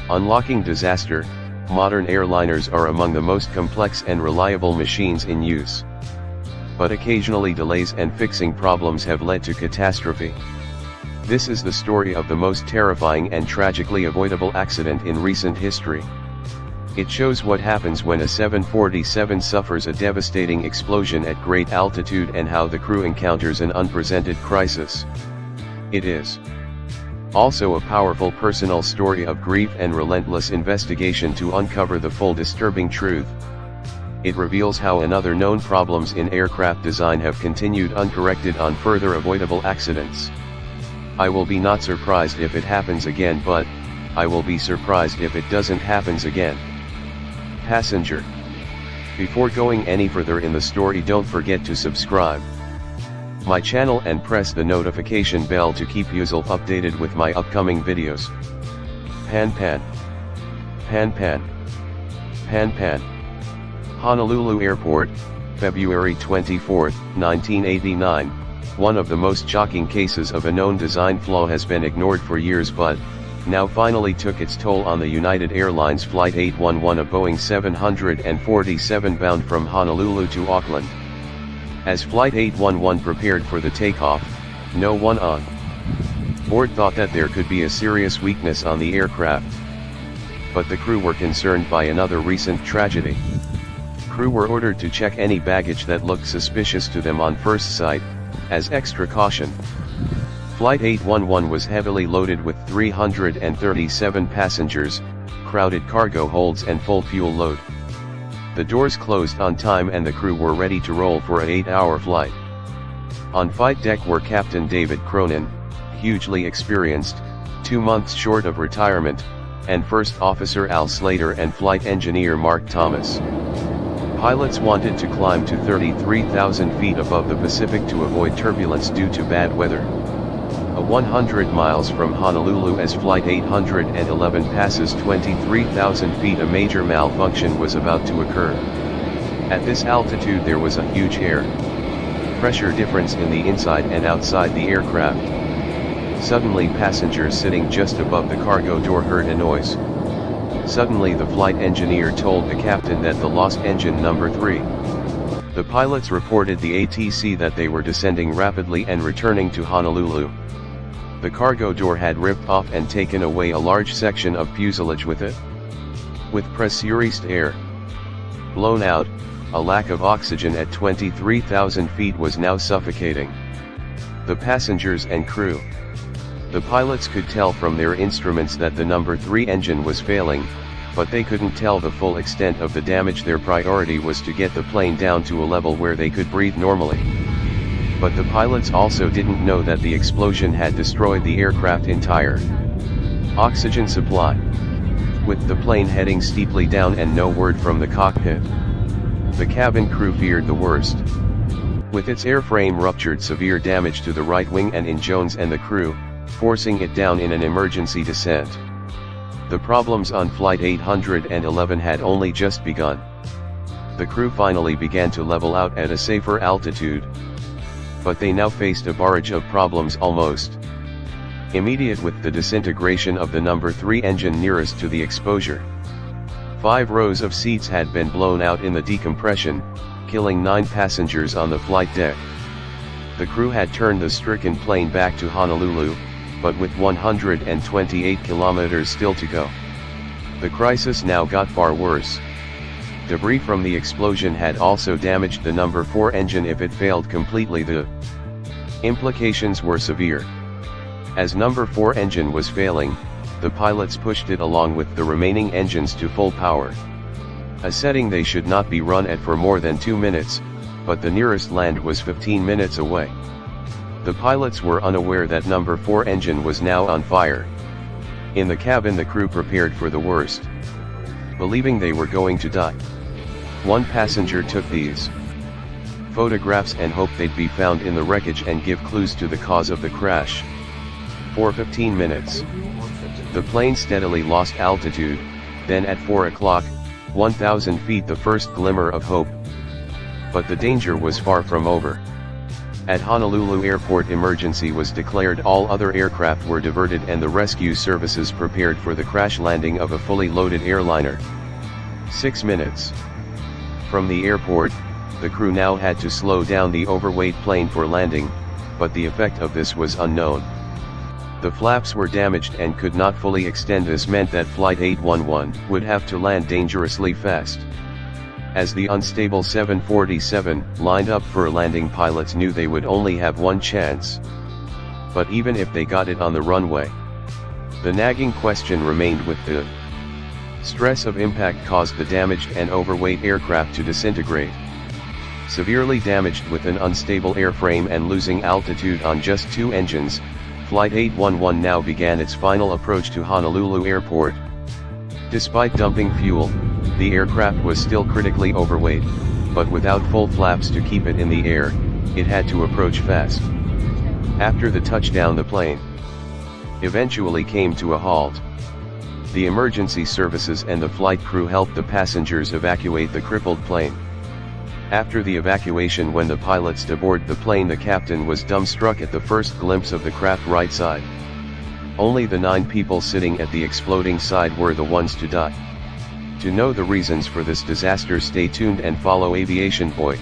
Unlocking disaster, modern airliners are among the most complex and reliable machines in use. But occasionally delays and fixing problems have led to catastrophe. This is the story of the most terrifying and tragically avoidable accident in recent history. It shows what happens when a 747 suffers a devastating explosion at great altitude and how the crew encounters an unprecedented crisis. It is also a powerful personal story of grief and relentless investigation to uncover the full disturbing truth. It reveals how another known problems in aircraft design have continued uncorrected on further avoidable accidents. I will be not surprised if it happens again, but I will be surprised if it doesn't happens again. Passenger. Before going any further in the story, don't forget to subscribe my channel and press the notification bell to keep you updated with my upcoming videos. Pan Pan. Pan Pan. Pan Pan. Honolulu Airport, February 24, 1989. One of the most shocking cases of a known design flaw has been ignored for years, but now finally took its toll on the United Airlines Flight 811, a Boeing 747 bound from Honolulu to Auckland. As Flight 811 prepared for the takeoff, no one on board thought that there could be a serious weakness on the aircraft. But the crew were concerned by another recent tragedy. Crew were ordered to check any baggage that looked suspicious to them on first sight, as extra caution. Flight 811 was heavily loaded with 337 passengers, crowded cargo holds and full fuel load. The doors closed on time and the crew were ready to roll for an 8-hour flight. On flight deck were Captain David Cronin, hugely experienced, 2 months short of retirement, and First Officer Al Slater and Flight Engineer Mark Thomas. Pilots wanted to climb to 33,000 feet above the Pacific to avoid turbulence due to bad weather. 100 miles from Honolulu, as Flight 811 passes 23,000 feet, a major malfunction was about to occur. At this altitude there was a huge air pressure difference in the inside and outside the aircraft. Suddenly passengers sitting just above the cargo door heard a noise. Suddenly the flight engineer told the captain that the lost engine number 3. The pilots reported the ATC that they were descending rapidly and returning to Honolulu. The cargo door had ripped off and taken away a large section of fuselage with it. With pressurized air blown out, a lack of oxygen at 23,000 feet was now suffocating the passengers and crew. The pilots could tell from their instruments that the number 3 engine was failing, but they couldn't tell the full extent of the damage. Their priority was to get the plane down to a level where they could breathe normally. But the pilots also didn't know that the explosion had destroyed the aircraft entire oxygen supply. With the plane heading steeply down and no word from the cockpit, the cabin crew feared the worst. With its airframe ruptured, severe damage to the right wing and in Jones and the crew, forcing it down in an emergency descent. The problems on Flight 811 had only just begun. The crew finally began to level out at a safer altitude. But they now faced a barrage of problems almost immediate with the disintegration of the number 3 engine nearest to the exposure. 5 rows of seats had been blown out in the decompression, killing 9 passengers on the flight deck. The crew had turned the stricken plane back to Honolulu, but with 128 kilometers still to go. The crisis now got far worse. Debris from the explosion had also damaged the number 4 engine. If it failed completely, the implications were severe. As number 4 engine was failing, the pilots pushed it along with the remaining engines to full power. A setting they should not be run at for more than 2 minutes, but the nearest land was 15 minutes away. The pilots were unaware that number 4 engine was now on fire. In the cabin the crew prepared for the worst, believing they were going to die. One passenger took these photographs and hoped they'd be found in the wreckage and give clues to the cause of the crash. For 15 minutes, the plane steadily lost altitude, then at 4 o'clock, 1,000 feet, the first glimmer of hope. But the danger was far from over. At Honolulu Airport, emergency was declared, all other aircraft were diverted and the rescue services prepared for the crash landing of a fully loaded airliner. 6 minutes. From the airport, the crew now had to slow down the overweight plane for landing, but the effect of this was unknown. The flaps were damaged and could not fully extend. This meant that Flight 811 would have to land dangerously fast. As the unstable 747 lined up for a landing, pilots knew they would only have one chance. But even if they got it on the runway, the nagging question remained: with the stress of impact caused the damaged and overweight aircraft to disintegrate. Severely damaged with an unstable airframe and losing altitude on just 2 engines, Flight 811 now began its final approach to Honolulu Airport. Despite dumping fuel, the aircraft was still critically overweight, but without full flaps to keep it in the air, it had to approach fast. After the touchdown, the plane eventually came to a halt. The emergency services and the flight crew helped the passengers evacuate the crippled plane. After the evacuation, when the pilots deboarded the plane, the captain was dumbstruck at the first glimpse of the craft right side. Only the 9 people sitting at the exploding side were the ones to die. To know the reasons for this disaster, stay tuned and follow Aviation Boy.